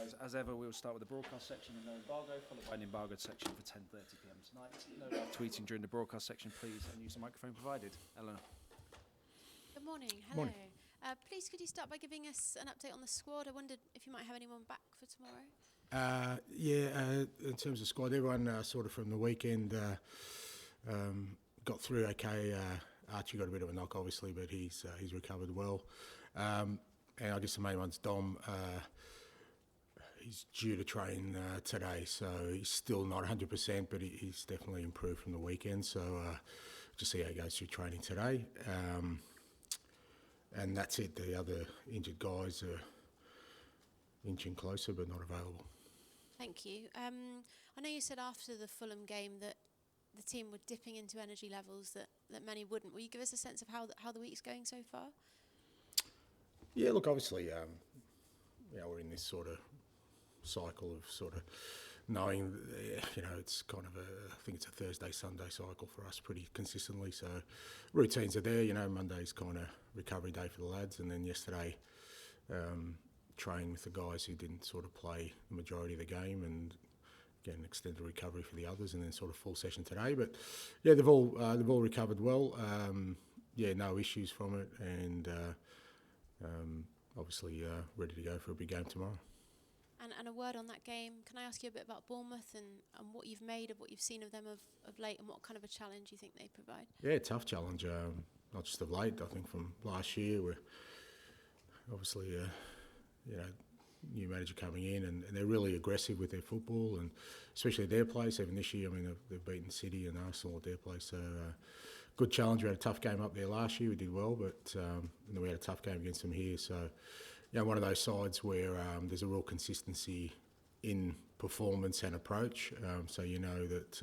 guys. As ever, we will start with the broadcast section and no embargo, followed by an embargoed section for 10:30 p.m. tonight. No doubt tweeting during the broadcast section, please, and use the microphone provided. Eleanor. Good morning. Hello. Morning. Please, could you start by giving us an update on the squad? I wondered if you might have anyone back for tomorrow. In terms of squad, everyone sort of from the weekend got through okay. Archie got a bit of a knock, obviously, but he's recovered well. And I guess the main one's Dom. He's due to train today, so he's still not 100%, but he's definitely improved from the weekend. So just see how he goes through training today. And that's it. The other injured guys are inching closer, but not available. Thank you. I know you said after the Fulham game that the team were dipping into energy levels that many wouldn't. Will you give us a sense of how the week's going so far? Yeah, look, obviously, we're in this sort of cycle of sort of knowing, it's kind of I think it's a Thursday, Sunday cycle for us pretty consistently. So routines are there, Monday's kind of recovery day for the lads. And then yesterday, trained with the guys who didn't sort of play the majority of the game and again, extended recovery for the others and then sort of full session today. But yeah, they've all recovered well. No issues from it and obviously ready to go for a big game tomorrow. And a word on that game. Can I ask you a bit about Bournemouth and what you've made of what you've seen of them of late and what kind of a challenge you think they provide? Yeah, tough challenge. Not just of late. I think from last year, we're obviously, new manager coming in and they're really aggressive with their football and especially at their place. Even this year, I mean, they've beaten City and Arsenal at their place. So good challenge. We had a tough game up there last year. We did well, but and then we had a tough game against them here. So, one of those sides where there's a real consistency in performance and approach. So you know that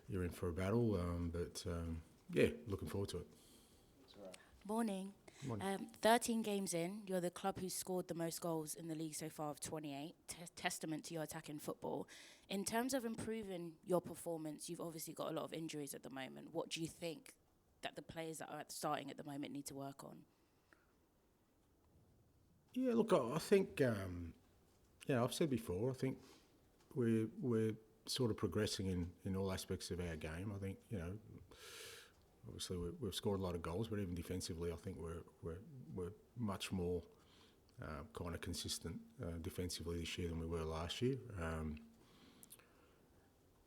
you're in for a battle. Looking forward to it. Morning. 13 games in, you're the club who's scored the most goals in the league so far of 28, testament to your attacking football. In terms of improving your performance, you've obviously got a lot of injuries at the moment. What do you think that the players that are starting at the moment need to work on? Yeah, look, I think, I've said before, I think we're sort of progressing in all aspects of our game. I think, obviously we've scored a lot of goals, but even defensively, I think we're much more kind of consistent defensively this year than we were last year.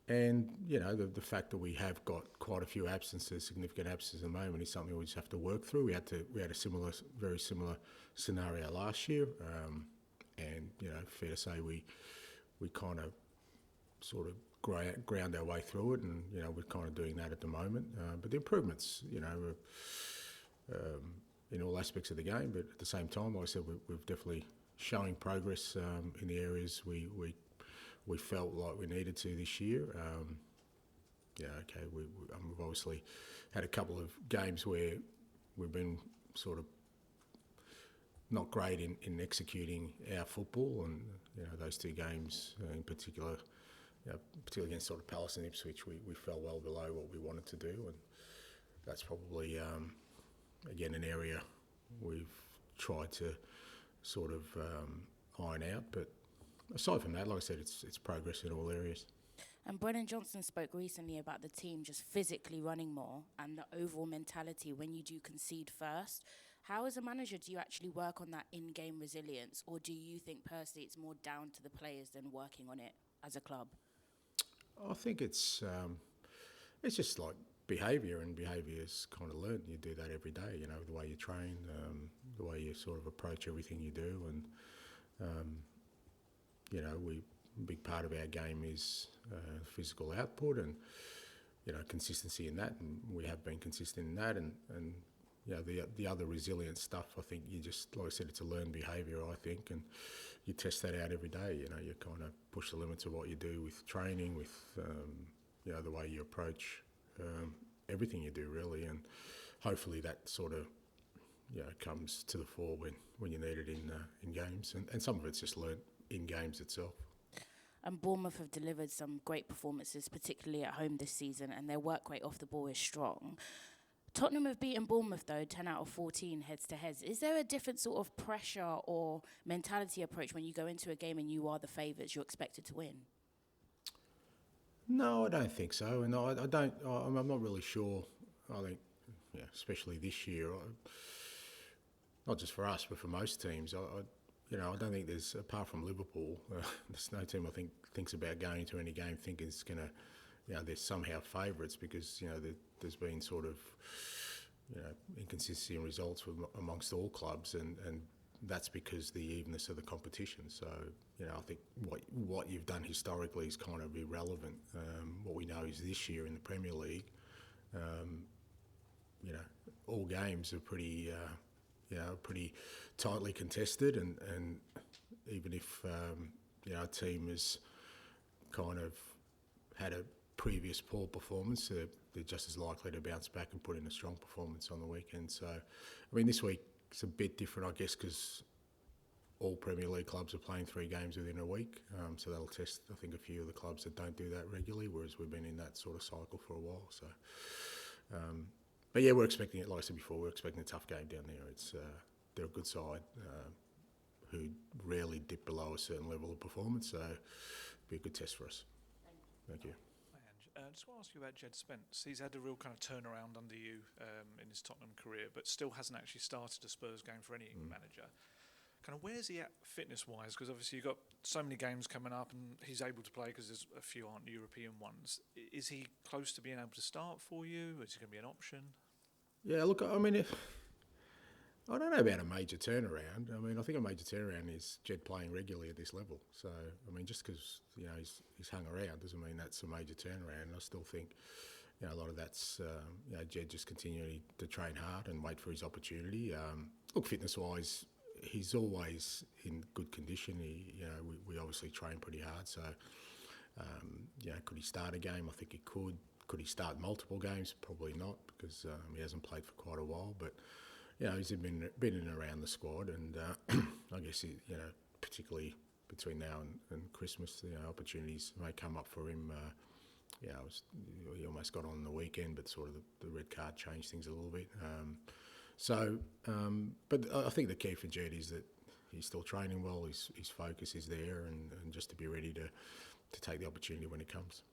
The fact that we have got quite a few absences, significant absences at the moment, is something we just have to work through. We had a very similar scenario last year, fair to say we kind of sort of ground our way through it, and we're kind of doing that at the moment. But the improvements, in all aspects of the game. But at the same time, like I said, we're definitely showing progress in the areas we felt like we needed to this year. We've obviously had a couple of games where we've been sort of not great in executing our football, and those two games in particular, particularly against sort of Palace and Ipswich, we fell well below what we wanted to do, and that's probably again an area we've tried to sort of iron out. But aside from that, like I said, it's progress in all areas. And Brennan Johnson spoke recently about the team just physically running more and the overall mentality when you do concede first. How, as a manager, do you actually work on that in-game resilience, or do you think personally it's more down to the players than working on it as a club? I think it's just like behaviour, and behaviour is kind of learned. You do that every day, the way you train, the way you sort of approach everything you do, and a big part of our game is physical output and consistency in that, and we have been consistent in that, and the other resilient stuff, I think you just, like I said, it's a learned behaviour, I think, and you test that out every day. You kind of push the limits of what you do with training, with the way you approach everything you do, really, and hopefully that sort of comes to the fore when you need it in games, and some of it's just learnt in games itself. And Bournemouth have delivered some great performances, particularly at home this season, and their work rate off the ball is strong. Tottenham have beaten Bournemouth, though, 10 out of 14 heads-to-heads. Is there a different sort of pressure or mentality approach when you go into a game and you are the favourites, you're expected to win? No, I don't think so, and I don't. I'm not really sure. I think, especially this year, not just for us, but for most teams, I don't think there's, apart from Liverpool, there's no team I think thinks about going into any game thinking it's going to, they're somehow favourites, because there's been sort of inconsistency in results amongst all clubs, and that's because the evenness of the competition. So I think what you've done historically is kind of irrelevant. What we know is this year in the Premier League, all games are pretty tightly contested, and even if a team has kind of had a previous poor performance, they're just as likely to bounce back and put in a strong performance on the weekend. So, I mean, this week it's a bit different, I guess, because all Premier League clubs are playing 3 games within a week, so that'll test, I think, a few of the clubs that don't do that regularly, whereas we've been in that sort of cycle for a while. So, but yeah, we're expecting it, like I said before, we're expecting a tough game down there. It's they're a good side who rarely dip below a certain level of performance, so it'll be a good test for us. Thank you. I just want to ask you about Jed Spence. He's had a real kind of turnaround under you in his Tottenham career, but still hasn't actually started a Spurs game for any manager. Kind of where's he at fitness-wise? Because obviously you've got so many games coming up and he's able to play because there's a few aren't European ones. Is he close to being able to start for you? Is he going to be an option? Yeah, look, I mean, I don't know about a major turnaround. I mean, I think a major turnaround is Jed playing regularly at this level. So, I mean, just because he's hung around doesn't mean that's a major turnaround. I still think a lot of that's Jed just continuing to train hard and wait for his opportunity. Look, fitness-wise, he's always in good condition. We obviously train pretty hard. So, could he start a game? I think he could. Could he start multiple games? Probably not, because he hasn't played for quite a while. But he's been in and around the squad, and I guess particularly between now and Christmas, opportunities may come up for him. He almost got on the weekend, but sort of the red card changed things a little bit. But I think the key for Jed is that he's still training well. His focus is there, and just to be ready to take the opportunity when it comes.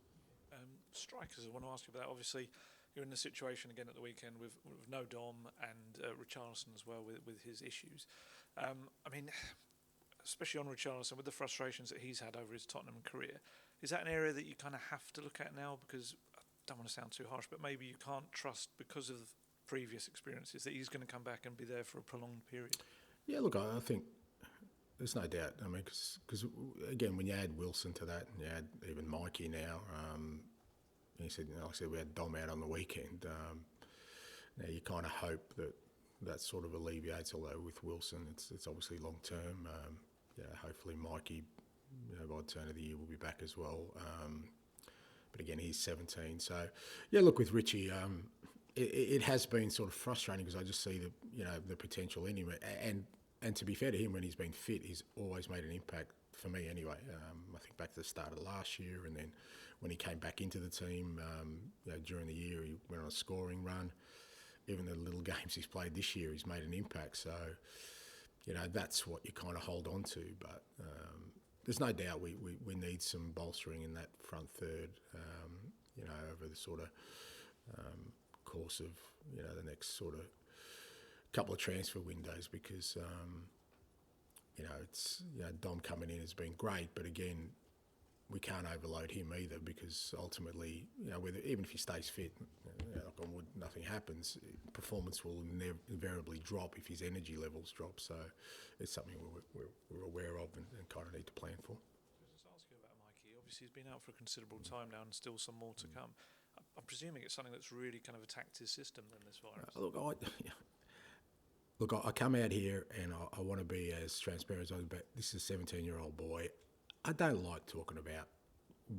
Strikers, I want to ask you about that. Obviously, you're in the situation again at the weekend with no Dom and Richarlison as well with his issues. I mean, especially on Richarlison, with the frustrations that he's had over his Tottenham career, is that an area that you kind of have to look at now? Because I don't want to sound too harsh, but maybe you can't trust, because of previous experiences, that he's going to come back and be there for a prolonged period. Yeah, look, I think there's no doubt. I mean, because again, when you add Wilson to that, and you add even Mikey now, he said, like I said, we had Dom out on the weekend. Now you kind of hope that sort of alleviates, although with Wilson, it's obviously long term. Hopefully Mikey, by the turn of the year, will be back as well. But again, he's 17. So, look, with Richie, it has been sort of frustrating because I just see the potential in him. And to be fair to him, when he's been fit, he's always made an impact for me anyway. I think back to the start of last year, and then when he came back into the team during the year, he went on a scoring run. Even the little games he's played this year, he's made an impact. So, that's what you kind of hold on to. But there's no doubt we need some bolstering in that front third, over the sort of course of, the next sort of couple of transfer windows, because, it's, Dom coming in has been great, but again, we can't overload him either, because ultimately, even if he stays fit, knock on wood, nothing happens, performance will invariably drop if his energy levels drop. So it's something we're aware of and kind of need to plan for. Just ask you about Mikey. Obviously, he's been out for a considerable time now, and still some more to come. I'm presuming it's something that's really kind of attacked his system then, this virus. Look, I come out here and I want to be as transparent as I can, but this is a 17-year-old boy. I don't like talking about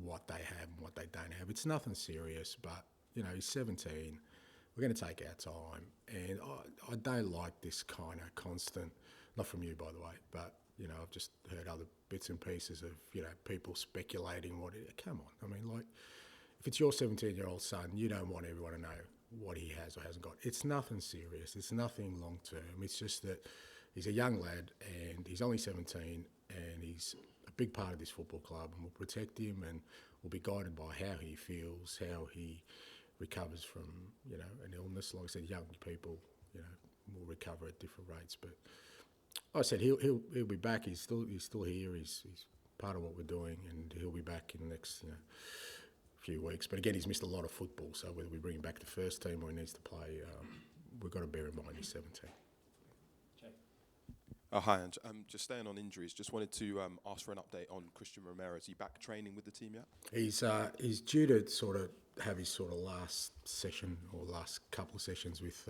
what they have and what they don't have. It's nothing serious, but, he's 17. We're going to take our time. And I don't like this kind of constant, not from you, by the way, but, I've just heard other bits and pieces of, people speculating come on. I mean, like, if it's your 17-year-old son, you don't want everyone to know what he has or hasn't got. It's nothing serious. It's nothing long term. It's just that he's a young lad and he's only 17 and he's a big part of this football club, and we'll protect him and we'll be guided by how he feels, how he recovers from, an illness. Like I said, young people, will recover at different rates. But like I said, he'll be back. He's still here. He's part of what we're doing, and he'll be back in the next few weeks. But again, he's missed a lot of football. So whether we bring him back to the first team or he needs to play, we've got to bear in mind he's 17. Hi, Ange. Just staying on injuries, just wanted to ask for an update on Christian Romero. Is he back training with the team yet? He's due to sort of have his sort of last session or last couple of sessions with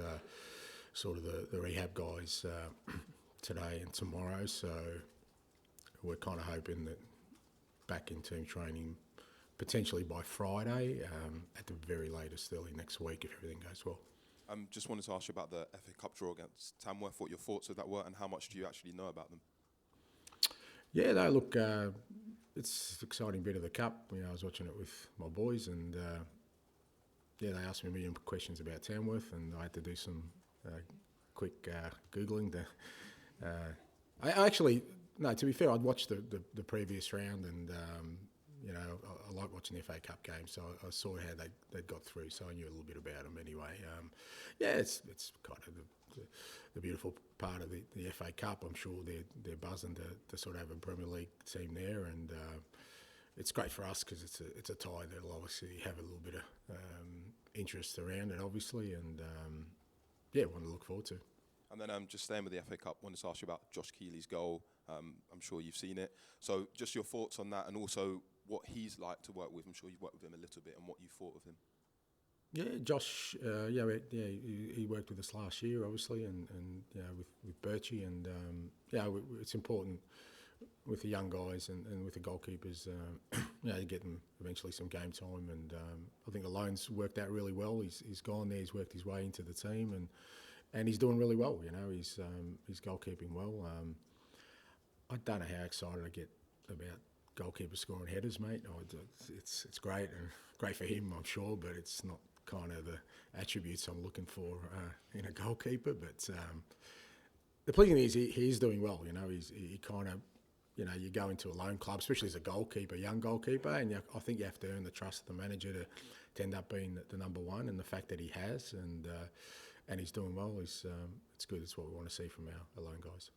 sort of the rehab guys today and tomorrow. So we're kind of hoping that back in team training potentially by Friday, at the very latest early next week if everything goes well. Just wanted to ask you about the FA Cup draw against Tamworth, what your thoughts of that were and how much do you actually know about them? Yeah, no, look, it's an exciting bit of the cup. I was watching it with my boys and, they asked me a million questions about Tamworth and I had to do some quick Googling. To be fair, I'd watched the previous round and, I like watching the FA Cup games, so I saw how they got through, so I knew a little bit about them anyway. It's kind of the beautiful part of the FA Cup. I'm sure they're buzzing to sort of have a Premier League team there, and it's great for us because it's a tie that'll obviously have a little bit of interest around it, obviously, and one to look forward to. And then just staying with the FA Cup, wanted to ask you about Josh Keeley's goal. I'm sure you've seen it. So just your thoughts on that and also what he's like to work with. I'm sure you've worked with him a little bit and what you thought of him. Yeah, Josh, he worked with us last year, obviously, and with Birchie. And, it's important with the young guys and with the goalkeepers, to get them eventually some game time. And I think the loan's worked out really well. He's gone there, he's worked his way into the team and he's doing really well, he's goalkeeping well. I don't know how excited I get about goalkeepers scoring headers, mate. It's great and great for him, I'm sure, but it's not kind of the attributes I'm looking for in a goalkeeper. But the pleasing thing is he's doing well, he kind of, you go into a loan club, especially as a goalkeeper, young goalkeeper, and I think you have to earn the trust of the manager to end up being the number one, and the fact that he has, and he's doing well, it's good. It's what we want to see from our loan guys.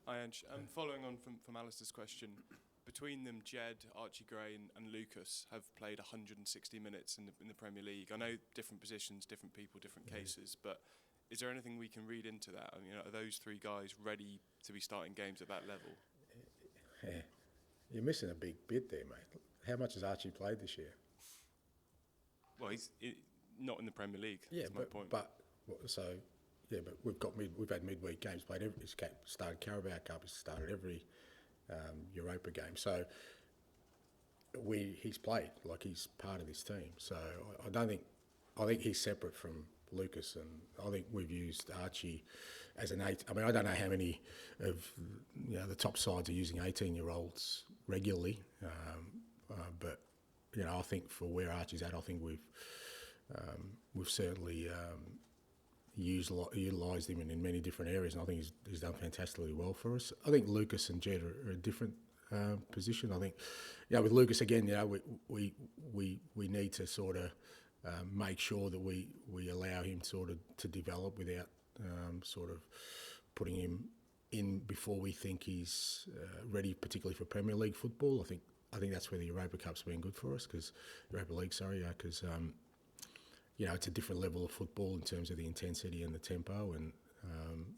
Hi, Ange. Following on from Alistair's question, between them, Jed, Archie Gray and Lucas have played 160 minutes in the Premier League. I know different positions, different people, different cases, but is there anything we can read into that? Are those three guys ready to be starting games at that level? Yeah. You're missing a big bit there, mate. How much has Archie played this year? Well, he's not in the Premier League. Yeah, that's my point. But we've had midweek games played. He's started Carabao Cup. He's started every Europa game. So he's played, like he's part of this team. So I think he's separate from Lucas, and I think we've used Archie as an 8. I mean, I don't know how many of the top sides are using 18-year-olds regularly, but I think for where Archie's at, I think we've certainly utilised him in many different areas, and I think he's done fantastically well for us. I think Lucas and Jed are a different position. I think, with Lucas again, we need to sort of make sure that we allow him sort of to develop without sort of putting him in before we think he's ready, particularly for Premier League football. I think that's where the Europa Cup's been good for us, because it's a different level of football in terms of the intensity and the tempo, and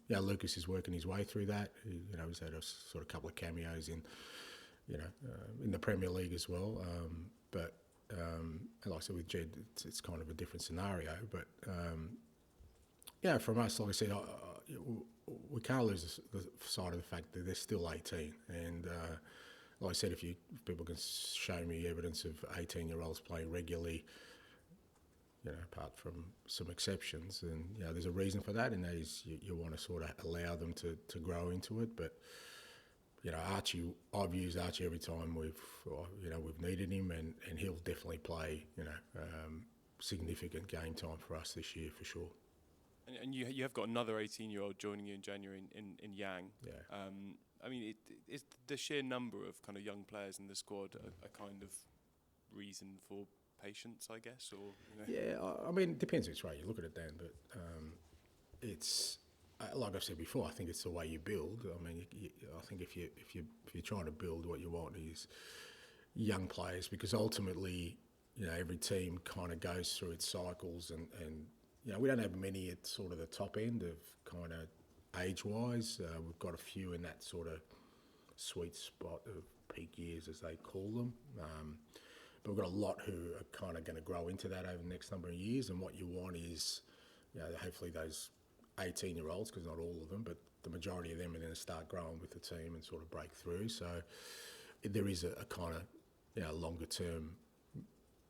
Lucas is working his way through that. He's had a sort of couple of cameos in the Premier League as well. But like I said with Jed, it's kind of a different scenario. But from us, like I said, we can't lose the sight of the fact that they're still 18, and like I said, if people can show me evidence of 18-year-olds playing regularly, apart from some exceptions, and there's a reason for that, and that is you want to sort of allow them to grow into it. But Archie, I've used Archie every time we've needed him, and he'll definitely play significant game time for us this year for sure. And you have got another 18-year-old joining you in January in Yang. Yeah. I mean, is the sheer number of kind of young players in the squad a kind of reason for patience, I guess, or Yeah, I mean, it depends which way you look at it, Dan. But it's like I've said before. I think it's the way you build. I mean, I think if you're trying to build, what you want is young players, because ultimately, every team kind of goes through its cycles, and we don't have many at sort of the top end of kind of age-wise. We've got a few in that sort of sweet spot of peak years, as they call them. But we've got a lot who are kind of going to grow into that over the next number of years. And what you want is, hopefully those 18-year-olds, because not all of them, but the majority of them are going to start growing with the team and sort of break through. So there is a kind of, longer-term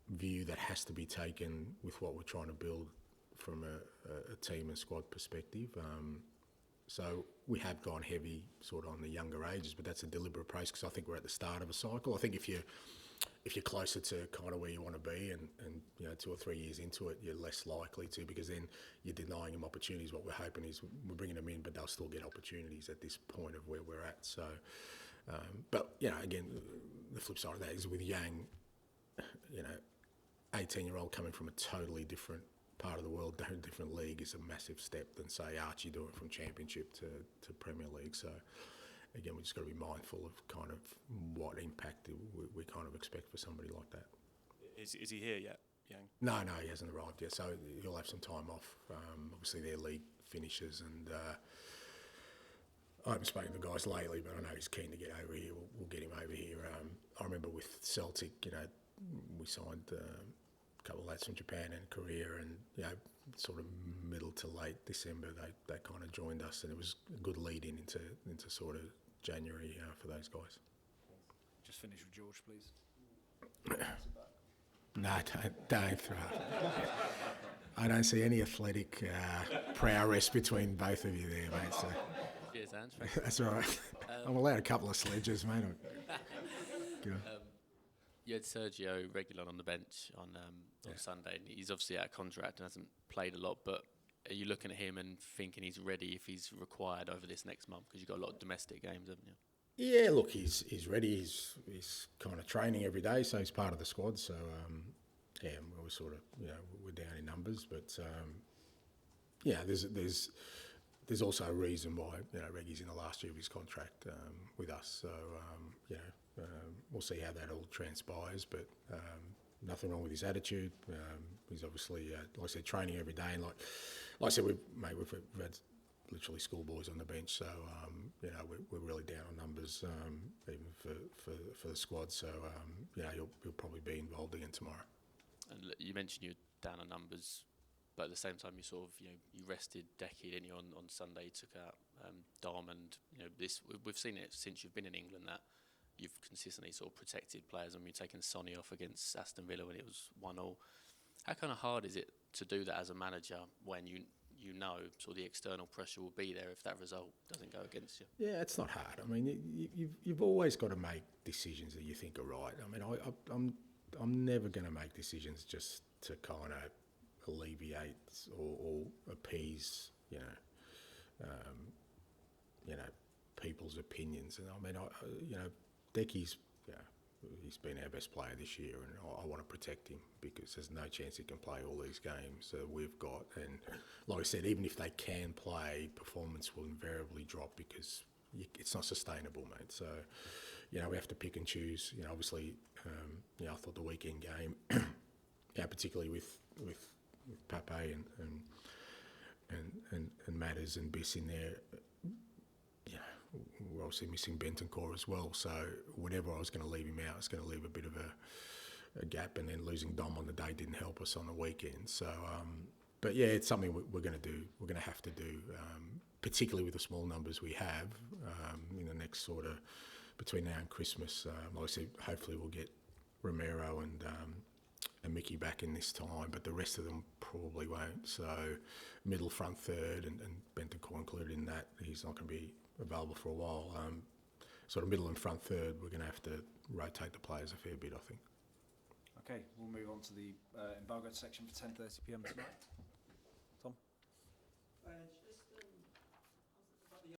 view that has to be taken with what we're trying to build from a team and squad perspective. So we have gone heavy sort of on the younger ages, but that's a deliberate approach because I think we're at the start of a cycle. I think if you're closer to kind of where you want to be and 2 or 3 years into it, you're less likely to, because then you're denying them opportunities. What we're hoping is we're bringing them in, but they'll still get opportunities at this point of where we're at. So, but again, the flip side of that is with Yang, 18-year-old coming from a totally different part of the world, a different league, is a massive step than, say, Archie doing from Championship to Premier League. So, again, we just got to be mindful of kind of what impact we kind of expect for somebody like that. Is he here yet, Yang? No, he hasn't arrived yet, so he'll have some time off. Obviously, their league finishes, and I haven't spoken to the guys lately, but I know he's keen to get over here. We'll get him over here. I remember with Celtic, we signed a couple of lads from Japan and Korea, and sort of middle to late December they kind of joined us, and it was a good lead into sort of January for those guys. Just finish with George, please. No, don't throw. I don't see any athletic prowess between both of you there, mate. So. Cheers, Ange. That's all right. I'm allowed a couple of sledges, mate. You had Sergio Reguilon on the bench on Sunday, and he's obviously out of contract and hasn't played a lot, but are you looking at him and thinking he's ready if he's required over this next month? Because you've got a lot of domestic games, haven't you? Yeah, look, he's ready. He's kind of training every day, so he's part of the squad. So, we're sort of, we're down in numbers, but, there's also a reason why, Reggie's in the last year of his contract with us. So, we'll see how that all transpires, but nothing wrong with his attitude. He's obviously, like I said, training every day. And like I said, we've had literally schoolboys on the bench, so we're really down on numbers, even for the squad. So he'll probably be involved again tomorrow. And you mentioned you're down on numbers, but at the same time you sort of you rested Decky, didn't you, on Sunday? You took out Dom, and we've seen it since you've been in England that you've consistently sort of protected players. I mean, you've taken Sonny off against Aston Villa when it was 1-1. How kind of hard is it to do that as a manager when you know sort of the external pressure will be there if that result doesn't go against you? Yeah, it's not hard. I mean, you've always got to make decisions that you think are right. I mean, I'm never going to make decisions just to kind of alleviate or appease, people's opinions. And I mean, Decky's, he's been our best player this year, and I want to protect him because there's no chance he can play all these games that we've got. And like I said, even if they can play, performance will invariably drop because it's not sustainable, mate. So, we have to pick and choose. Obviously, I thought the weekend game, particularly with Pape and Matters and Biss in there, we're obviously missing Bentancur as well. So whenever I was going to leave him out, it's going to leave a bit of a gap, and then losing Dom on the day didn't help us on the weekend. So, but yeah, it's something we're going to do. We're going to have to do, particularly with the small numbers we have in the next sort of between now and Christmas. Like I said, hopefully we'll get Romero and Mickey back in this time, but the rest of them probably won't. So middle, front, third, and Bentancur included in that, he's not going to be available for a while. Sort of middle and front third, we're going to have to rotate the players a fair bit, I think. Okay, we'll move on to the embargoed section for 10:30 p.m. tonight.